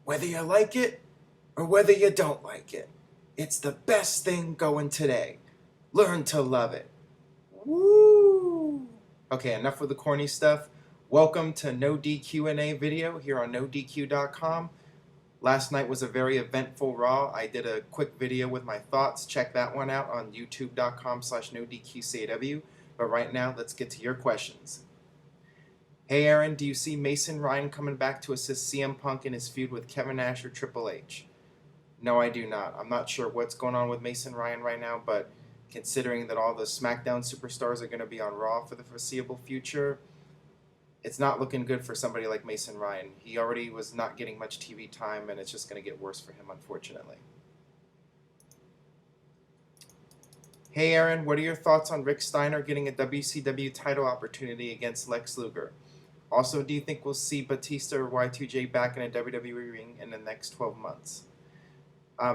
Whether you like it or whether you don't like it, it's the best thing going today. Learn to love it. Woo! Okay, enough with the corny stuff. Welcome to NoDQ&A video here on NoDQ.com. Last night was a very eventful Raw. I did a quick video with my thoughts. Check that one out on youtube.com/NoDQ&AV. But right now, let's get to your questions. Hey Aaron, do you see Mason Ryan coming back to assist CM Punk in his feud with Kevin Nash or Triple H? No, I do not. I'm not sure what's going on with Mason Ryan right now, but considering that all the SmackDown superstars are going to be on Raw for the foreseeable future, it's not looking good for somebody like Mason Ryan. He already was not getting much TV time, and it's just going to get worse for him, unfortunately. Hey Aaron, what are your thoughts on Rick Steiner getting a WCW title opportunity against Lex Luger? Also, do you think we'll see Batista or Y2J back in a WWE ring in the next 12 months?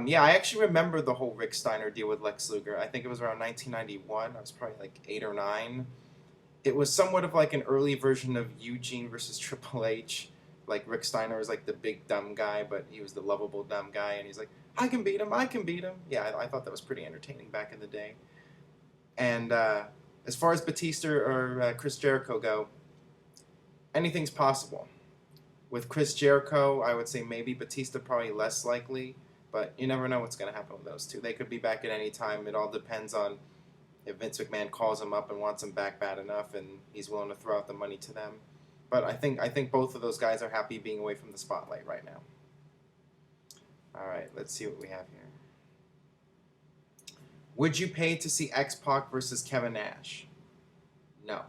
Yeah, I actually remember the whole Rick Steiner deal with Lex Luger. I think it was around 1991. I was probably like 8 or 9. It was somewhat of like an early version of Eugene versus Triple H. Like Rick Steiner was like the big dumb guy, but he was the lovable dumb guy, and he's like, I can beat him, I can beat him. Yeah, I thought that was pretty entertaining back in the day. And as far as Batista or Chris Jericho go, anything's possible. With Chris Jericho, I would say maybe Batista, probably less likely, but you never know what's going to happen with those two. They could be back at any time. It all depends on if Vince McMahon calls him up and wants him back bad enough and he's willing to throw out the money to them. But I think both of those guys are happy being away from the spotlight right now. All right, let's see what we have here. Would you pay to see X-Pac versus Kevin Nash? No.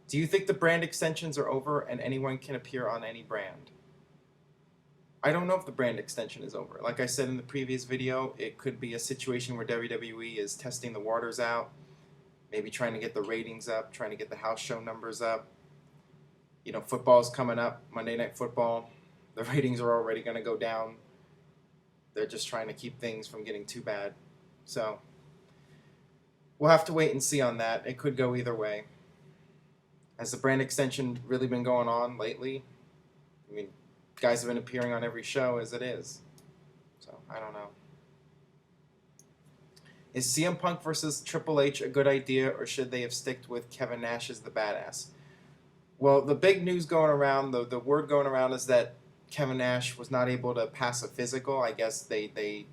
Do you think the brand extensions are over and anyone can appear on any brand? I don't know if the brand extension is over. Like I said in the previous video, it could be a situation where WWE is testing the waters out, maybe trying to get the ratings up, trying to get the house show numbers up. You know, football's coming up, Monday Night Football. The ratings are already going to go down. They're just trying to keep things from getting too bad. So, we'll have to wait and see on that. It could go either way. Has the brand extension really been going on lately? I mean, guys have been appearing on every show as it is. So, I don't know. Is CM Punk versus Triple H a good idea, or should they have sticked with Kevin Nash as the badass? Well, the big news going around, the word going around is that Kevin Nash was not able to pass a physical. I guess they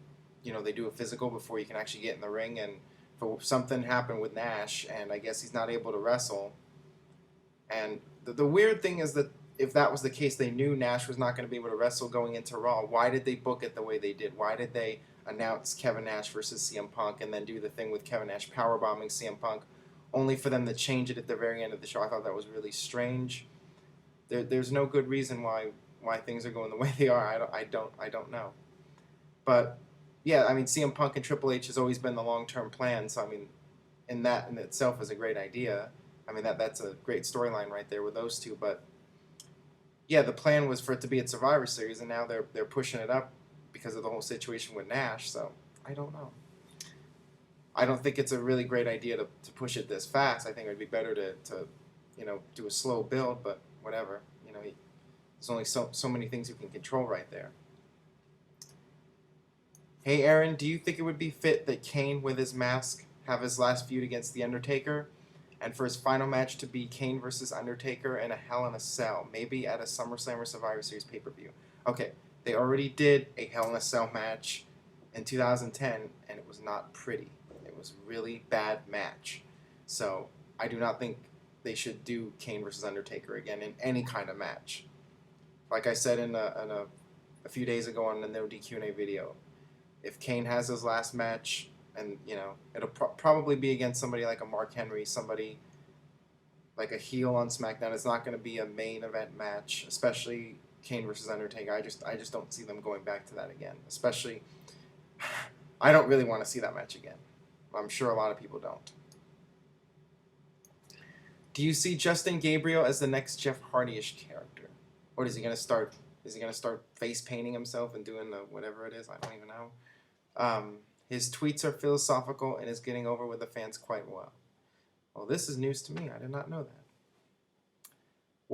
do a physical before you can actually get in the ring, and for something happened with Nash, and I guess he's not able to wrestle. And the weird thing is that if that was the case, they knew Nash was not going to be able to wrestle going into Raw. Why did they book it the way they did? Why did they announce Kevin Nash versus CM Punk and then do the thing with Kevin Nash powerbombing CM Punk, only for them to change it at the very end of the show? I thought that was really strange. There's no good reason why things are going the way they are. I don't know. But yeah, I mean, CM Punk and Triple H has always been the long-term plan. So I mean, that in itself is a great idea. I mean, that's a great storyline right there with those two. But yeah, the plan was for it to be at Survivor Series, and now they're pushing it up because of the whole situation with Nash. So I don't know. I don't think it's a really great idea to push it this fast. I think it would be better to do a slow build, but whatever. There's only so many things you can control right there. Hey Aaron, do you think it would be fit that Kane with his mask have his last feud against The Undertaker, and for his final match to be Kane versus Undertaker in a Hell in a Cell, maybe at a SummerSlam or Survivor Series pay-per-view? Okay, they already did a Hell in a Cell match in 2010, and it was not pretty. It was a really bad match. So I do not think they should do Kane versus Undertaker again in any kind of match. Like I said in a few days ago on the NoDQ&A video, if Kane has his last match, and it'll probably be against somebody like a Mark Henry, somebody like a heel on SmackDown. It's not going to be a main event match, especially Kane versus Undertaker. I just don't see them going back to that again. Especially, I don't really want to see that match again. I'm sure a lot of people don't. Do you see Justin Gabriel as the next Jeff Hardy-ish character? What is he going to start? Is he going to start face painting himself and doing the whatever it is? I don't even know. His tweets are philosophical and is getting over with the fans quite well. Well, this is news to me. I did not know that.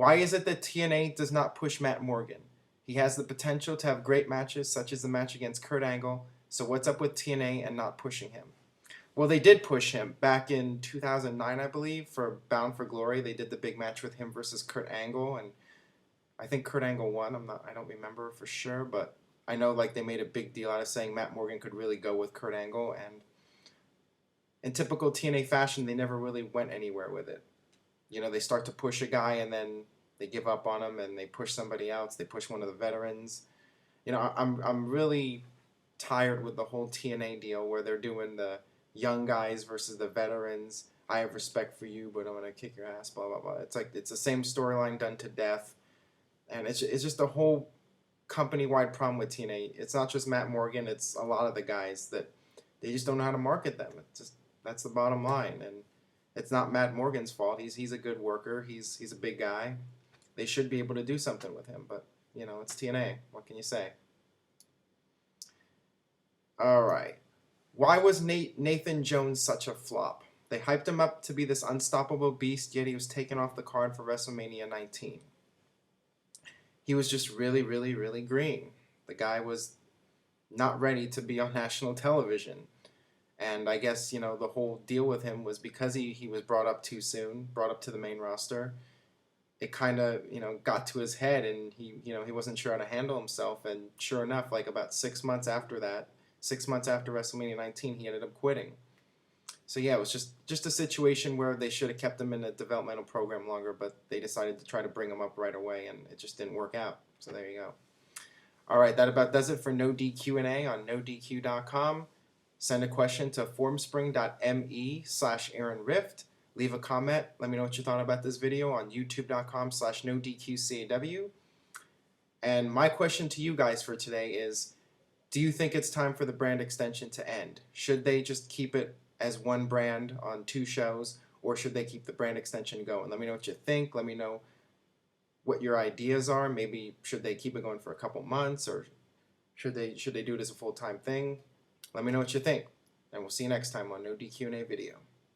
Why is it that TNA does not push Matt Morgan? He has the potential to have great matches, such as the match against Kurt Angle. So what's up with TNA and not pushing him? Well, they did push him back in 2009, I believe, for Bound for Glory. They did the big match with him versus Kurt Angle, and I think Kurt Angle won. I don't remember for sure, but I know like they made a big deal out of saying Matt Morgan could really go with Kurt Angle, and in typical TNA fashion, they never really went anywhere with it. You know, they start to push a guy and then they give up on him and they push somebody else. They push one of the veterans. You know, I'm really tired with the whole TNA deal where they're doing the young guys versus the veterans. I have respect for you, but I'm gonna kick your ass. Blah blah blah. It's like it's the same storyline done to death, and it's just a whole company-wide problem with TNA. It's not just Matt Morgan. It's a lot of the guys that they just don't know how to market them. It's just that's the bottom line, and it's not Matt Morgan's fault. He's a good worker. He's a big guy. They should be able to do something with him, but you know it's TNA. What can you say? All right. Why was Nathan Jones such a flop? They hyped him up to be this unstoppable beast, yet he was taken off the card for WrestleMania 19. He was just really, really, really green. The guy was not ready to be on national television. And I guess, you know, the whole deal with him was because he was brought up too soon, brought up to the main roster. It kind of, you know, got to his head and he wasn't sure how to handle himself. And sure enough, like about 6 months after that, 6 months after WrestleMania 19, he ended up quitting. So yeah, it was just a situation where they should have kept him in a developmental program longer, but they decided to try to bring him up right away, and it just didn't work out. So there you go. All right, that about does it for NoDQ&A on NoDQ.com. Send a question to formspring.me/Aaron Rift. Leave a comment. Let me know what you thought about this video on youtube.com/NoDQ&AW. And my question to you guys for today is, do you think it's time for the brand extension to end? Should they just keep it as one brand on 2 shows, or should they keep the brand extension going? Let me know what you think. Let me know what your ideas are. Maybe should they keep it going for a couple months, or should they do it as a full-time thing? Let me know what you think, and we'll see you next time on No DQ&A video.